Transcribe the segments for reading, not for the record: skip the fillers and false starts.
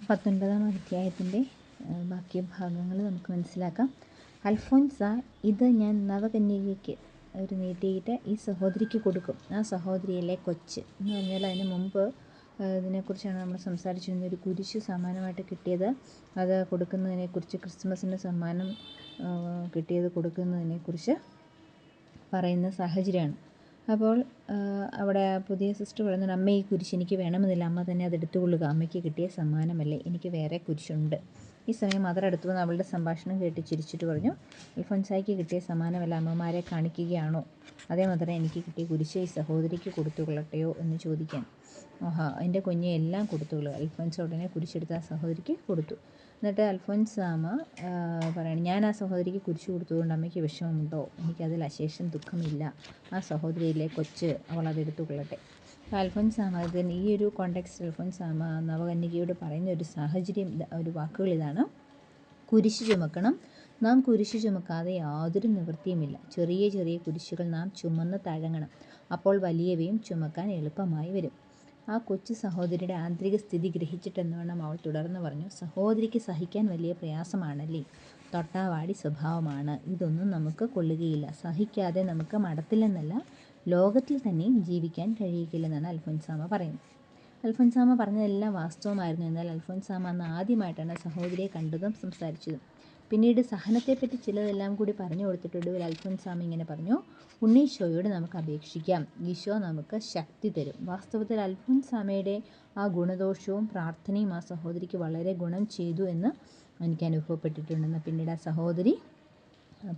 19-ാം അധ്യായത്തിൻ്റെ ബാക്കി ഭാഗങ്ങൾ നമുക്ക് മനസ്സിലാക്കാം. അൽഫോൻസ, ഇത് ഞാൻ നവകന്യകയ്ക്ക് ഒരു നീട്ടിയിട്ട് ഈ സഹോദരിക്ക് കൊടുക്കും. ആ സഹോദരിയല്ലേ കൊച്ച് എന്ന് പറഞ്ഞാൽ, അതിന് മുമ്പ് ഇതിനെക്കുറിച്ചാണ് നമ്മൾ സംസാരിച്ചിരുന്നത്. ഒരു കുരിശ് സമ്മാനമായിട്ട് കിട്ടിയത്, അത് കൊടുക്കുന്നതിനെക്കുറിച്ച്, ക്രിസ്മസിന് സമ്മാനം കിട്ടിയത് കൊടുക്കുന്നതിനെക്കുറിച്ച് പറയുന്ന സാഹചര്യമാണ്. അപ്പോൾ അവിടെ പുതിയ സിസ്റ്റർ പറയുന്നുണ്ട്, അമ്മ ഈ കുരിശ് എനിക്ക് വേണമെന്നില്ല, അമ്മ തന്നെ അത് എടുത്തുകൊള്ളുക, അമ്മയ്ക്ക് കിട്ടിയ സമ്മാനമല്ലേ, എനിക്ക് വേറെ കുരിശുണ്ട്. ഈ സമയം മദർ അടുത്ത് വന്ന് അവളുടെ സംഭാഷണം കേട്ട് ചിരിച്ചിട്ട് പറഞ്ഞു, അൽഫോൻസായ്ക്ക് കിട്ടിയ സമ്മാനമല്ല, അമ്മമാരെ കാണിക്കുകയാണോ? അതേ മദറെ, എനിക്ക് കിട്ടിയ കുരിശ് ഈ സഹോദരിക്ക് കൊടുത്തുകൊള്ളട്ടെയോ എന്ന് ചോദിക്കാൻ. എൻ്റെ കുഞ്ഞെ എല്ലാം കൊടുത്തുകൊള്ളുക. അൽഫോൻസ ഉടനെ കുരിശെടുത്ത് ആ സഹോദരിക്ക് കൊടുത്തു. എന്നിട്ട് അൽഫോൻസാമ്മ പറയണം, ഞാൻ ആ സഹോദരിക്ക് കുരിശ് കൊടുത്തതുകൊണ്ട് അമ്മയ്ക്ക് വിഷമമുണ്ടോ? എനിക്കതിൽ അശേഷം ദുഃഖമില്ല. ആ സഹോദരിയിലെ കൊച്ച്, അവൾ അതെടുത്തു കൊള്ളട്ടെ. അൽഫോൻസാമ്മ അതിന് ഈ ഒരു കോണ്ടെക്സ്റ്റ് അൽഫോൻസാമ്മ നവകന്യകയോട് പറയുന്ന ഒരു സാഹചര്യം, ഒരു വാക്കുകൾ ഇതാണ്: കുരിശ് ചുമക്കണം. നാം കുരിശ് ചുമക്കാതെ യാതൊരു നിവൃത്തിയുമില്ല. ചെറിയ ചെറിയ കുരിശുകൾ നാം ചുമന്ന് തഴങ്ങണം. അപ്പോൾ വലിയവയും ചുമക്കാൻ എളുപ്പമായി വരും. ആ കൊച്ചു സഹോദരിയുടെ ആന്തരിക സ്ഥിതി ഗ്രഹിച്ചിട്ടെന്നവണ്ണം അവൾ തുടർന്ന് പറഞ്ഞു, സഹോദരിക്ക് സഹിക്കാൻ വലിയ പ്രയാസമാണല്ലേ. തൊട്ടാവാടി സ്വഭാവമാണ്. ഇതൊന്നും നമുക്ക് കൊള്ളുകയില്ല. സഹിക്കാതെ നമുക്ക് മഠത്തിലെന്നല്ല, ലോകത്തിൽ തന്നെയും ജീവിക്കാൻ കഴിയുകയില്ലെന്നാണ് അൽഫോൻസാമ്മ പറയുന്നത്. അൽഫോൻസാമ്മ പറഞ്ഞതെല്ലാം വാസ്തവമായിരുന്നു. എന്നാൽ അൽഫോൻസാമ്മ അന്ന് ആദ്യമായിട്ടാണ് സഹോദരിയെ കണ്ടതും സംസാരിച്ചതും. പിന്നീട് സഹനത്തെപ്പറ്റി ചിലതെല്ലാം കൂടി പറഞ്ഞു കൊടുത്തിട്ടൊടുവിൽ അൽഫോൻസാമ്മ ഇങ്ങനെ പറഞ്ഞു, ഉണ്ണീശോയോട് നമുക്ക് അപേക്ഷിക്കാം, ഈശോ നമുക്ക് ശക്തി തരും. വാസ്തവത്തിൽ അൽഫോൻസാമ്മയുടെ ആ ഗുണദോഷവും പ്രാർത്ഥനയും ആ സഹോദരിക്ക് വളരെ ഗുണം ചെയ്തു എന്ന് എനിക്ക് അനുഭവപ്പെട്ടിട്ടുണ്ടെന്ന് പിന്നീട് ആ സഹോദരി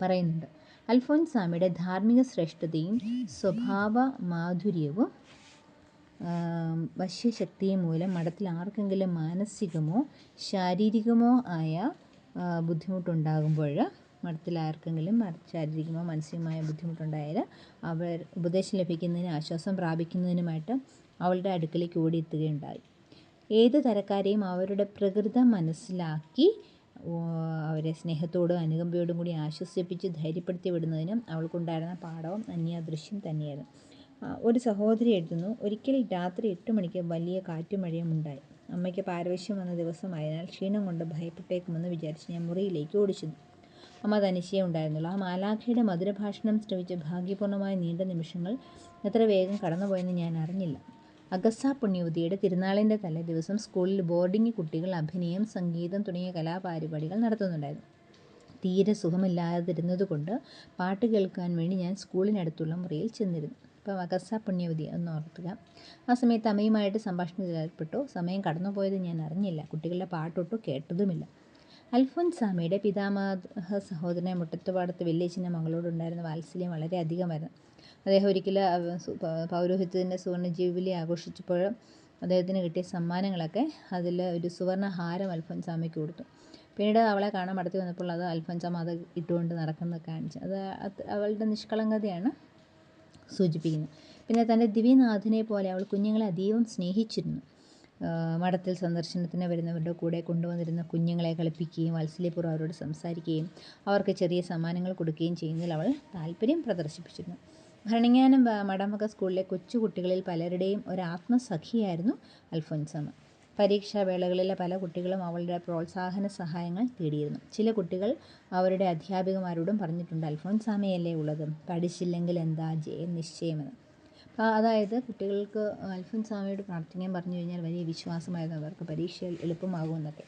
പറയുന്നുണ്ട്. അൽഫോൻസാമ്മയുടെ ധാർമ്മിക ശ്രേഷ്ഠതയും സ്വഭാവ മാധുര്യവും വശ്യശക്തിയും മൂലം മഠത്തിൽ ആർക്കെങ്കിലും മാനസികമോ ശാരീരികമോ ആയ ബുദ്ധിമുട്ടുണ്ടാകുമ്പോൾ, മഠത്തിൽ ആർക്കെങ്കിലും ശാരീരികമോ മാനസികമായ ബുദ്ധിമുട്ടുണ്ടായാൽ അവർ ഉപദേശം ലഭിക്കുന്നതിന്, ആശ്വാസം പ്രാപിക്കുന്നതിനുമായിട്ട് അവളുടെ അടുക്കലേക്ക് ഓടിയെത്തുകയുണ്ടായി. ഏത് തരക്കാരെയും അവരുടെ പ്രകൃതം മനസ്സിലാക്കി അവരെ സ്നേഹത്തോടും അനുകമ്പയോടും കൂടി ആശ്വസിപ്പിച്ച് ധൈര്യപ്പെടുത്തി വിടുന്നതിനും അവൾക്കുണ്ടായിരുന്ന പാഠവും അന്യാദൃശ്യം തന്നെയായിരുന്നു. ഒരു സഹോദരി എഴുതുന്നു, ഒരിക്കൽ രാത്രി 8 മണിക്ക് വലിയ കാറ്റും മഴയും ഉണ്ടായി. അമ്മയ്ക്ക് പാരവശ്യം വന്ന ദിവസമായതിനാൽ ക്ഷീണം കൊണ്ട് ഭയപ്പെട്ടേക്കുമെന്ന് വിചാരിച്ച് ഞാൻ മുറിയിലേക്ക് ഓടിച്ചെന്നു. അമ്മ തനിച്ചേ ഉണ്ടായിരുന്നുള്ളൂ. ആ മാലാഖയുടെ മധുരഭാഷണം ശ്രവിച്ച് ഭാഗ്യപൂർണ്ണമായ നീണ്ട നിമിഷങ്ങൾ എത്ര വേഗം കടന്നുപോയെന്ന് ഞാൻ അറിഞ്ഞില്ല. അഗസ്സ പുണ്യവതിയുടെ തിരുനാളിൻ്റെ തലേ ദിവസം സ്കൂളിൽ ബോർഡിംഗ് കുട്ടികൾ അഭിനയം, സംഗീതം തുടങ്ങിയ കലാപരിപാടികൾ നടത്തുന്നുണ്ടായിരുന്നു. തീരെ സുഖമില്ലാതിരുന്നതുകൊണ്ട് പാട്ട് കേൾക്കാൻ വേണ്ടി ഞാൻ സ്കൂളിനടുത്തുള്ള മുറിയിൽ ചെന്നിരുന്നു. ഇപ്പം അഗസ്സ പുണ്യവതി എന്ന് ഓർക്കുക. ആ സമയത്ത് അമ്മയുമായിട്ട് സംഭാഷണത്തിൽ ഏർപ്പെട്ടു. സമയം കടന്നുപോയത് ഞാൻ അറിഞ്ഞില്ല. കുട്ടികളുടെ പാട്ടൊട്ടു കേട്ടതുമില്ല. അൽഫോൻസാമ്മയുടെ പിതാമഹ സഹോദരനെ മുട്ടത്തുപാടത്ത് വലിയച്ഛൻ്റെ മകളോടുണ്ടായിരുന്ന വാത്സല്യം വളരെ അധികമായിരുന്നു. അദ്ദേഹം ഒരിക്കൽ പൗരോഹിത്യത്തിൻ്റെ സുവർണ്ണ ജൂബിലി ആഘോഷിച്ചപ്പോൾ അദ്ദേഹത്തിന് കിട്ടിയ സമ്മാനങ്ങളൊക്കെ, അതിൽ ഒരു സുവർണ്ണ ഹാരം അൽഫോൻസാമ്മയ്ക്ക് കൊടുത്തു. പിന്നീട് അവളെ കാണാൻ മടത്തി വന്നപ്പോൾ അത് അൽഫോൻസാമ്മ അത് ഇട്ടുകൊണ്ട് നടക്കുന്നത് കാണിച്ചു. അത് അവളുടെ നിഷ്കളങ്കതയാണ് സൂചിപ്പിക്കുന്നത്. പിന്നെ തൻ്റെ ദിവ്യനാഥനെ പോലെ അവൾ കുഞ്ഞുങ്ങളെ അതീവം സ്നേഹിച്ചിരുന്നു. മഠത്തിൽ സന്ദർശനത്തിന് വരുന്നവരുടെ കൂടെ കൊണ്ടുവന്നിരുന്ന കുഞ്ഞുങ്ങളെ കളിപ്പിക്കുകയും വാത്സല്യപൂർവ്വം അവരോട് സംസാരിക്കുകയും അവർക്ക് ചെറിയ സമ്മാനങ്ങൾ കൊടുക്കുകയും ചെയ്യുന്നതിൽ അവൾ താല്പര്യം പ്രദർശിപ്പിച്ചിരുന്നു. ഭരണങ്ങാനം മഠമക സ്കൂളിലെ കൊച്ചുകുട്ടികളിൽ പലരുടെയും ഒരാത്മസഖിയായിരുന്നു അൽഫോൻസാമ്മ. പരീക്ഷാവേളകളിലെ പല കുട്ടികളും അവളുടെ പ്രോത്സാഹന സഹായങ്ങൾ തേടിയിരുന്നു. ചില കുട്ടികൾ അവരുടെ അധ്യാപികമാരോടും പറഞ്ഞിട്ടുണ്ട്, അൽഫോൻസാമ്മയല്ലേ ഉള്ളത്, പഠിച്ചില്ലെങ്കിൽ എന്താ, ജയം നിശ്ചയമെന്ന്. അതായത് കുട്ടികൾക്ക് അൽഫോൻസാമ്മയോട് പ്രാർത്ഥിക്കാൻ പറഞ്ഞു കഴിഞ്ഞാൽ വലിയ വിശ്വാസമായിരുന്നു, അവർക്ക് പരീക്ഷയിൽ എളുപ്പമാകുമെന്നൊക്കെ.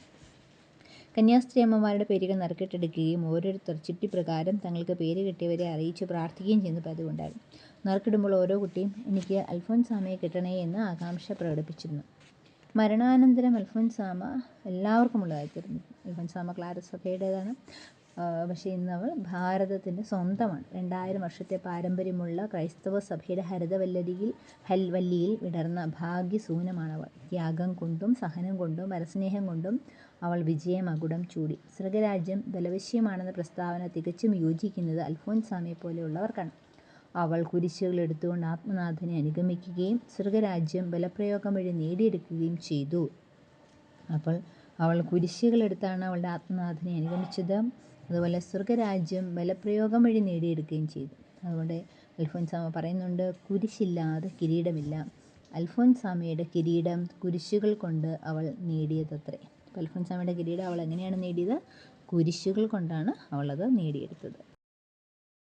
കന്യാസ്ത്രീ അമ്മമാരുടെ പേരുകൾ നറുക്കിട്ടെടുക്കുകയും ഓരോരുത്തർ ചിട്ടിപ്രകാരം തങ്ങൾക്ക് പേര് കിട്ടിയവരെ അറിയിച്ച് പ്രാർത്ഥിക്കുകയും ചെയ്യുന്ന പതിവുണ്ടായിരുന്നു. നറുക്കിടുമ്പോൾ ഓരോ കുട്ടിയും എനിക്ക് അൽഫോൻസാമ്മയെ കിട്ടണേ എന്ന് ആകാംക്ഷ പ്രകടിപ്പിച്ചിരുന്നു. മരണാനന്തരം അൽഫോൻസാമ്മ എല്ലാവർക്കും ഉള്ളതായിത്തീർന്നു. അൽഫോൻസാമ്മ ക്ലാരസ് സഭയുടേതാണ്, പക്ഷേ ഇന്ന് അവൾ ഭാരതത്തിൻ്റെ സ്വന്തമാണ്. 2000 വർഷത്തെ പാരമ്പര്യമുള്ള ക്രൈസ്തവ സഭയുടെ ഹരിതവല്ലിയിൽ വിടർന്ന ഭാഗ്യസൂനമാണവൾ. ത്യാഗം കൊണ്ടും സഹനം കൊണ്ടും പരസ്നേഹം കൊണ്ടും അവൾ വിജയമകുടം ചൂടി. സ്വർഗരാജ്യം ബലവശ്യമാണെന്ന പ്രസ്താവന തികച്ചും യോജിക്കുന്നത് അൽഫോൻസാമ്മയെപ്പോലെയുള്ളവർക്കാണ്. അവൾ കുരിശുകൾ എടുത്തുകൊണ്ട് ആത്മനാഥനെ അനുഗമിക്കുകയും സ്വർഗരാജ്യം ബലപ്രയോഗം വഴി നേടിയെടുക്കുകയും ചെയ്തു. അപ്പോൾ അവൾ കുരിശുകളെടുത്താണ് അവളുടെ ആത്മനാഥനെ അനുഗമിച്ചത്. അതുപോലെ സ്വർഗരാജ്യം ബലപ്രയോഗം വഴി നേടിയെടുക്കുകയും ചെയ്തു. അതുകൊണ്ട് അൽഫോൻസാമ്മ പറയുന്നുണ്ട്, കുരിശില്ലാതെ കിരീടമില്ല. അൽഫോൻസാമ്മയുടെ കിരീടം കുരിശുകൾ കൊണ്ട് അവൾ നേടിയതത്രേ. അപ്പോൾ അൽഫോൻസാമ്മയുടെ കിരീടം അവൾ എങ്ങനെയാണ് നേടിയത്? കുരിശുകൾ കൊണ്ടാണ് അവളത് നേടിയെടുത്തത്.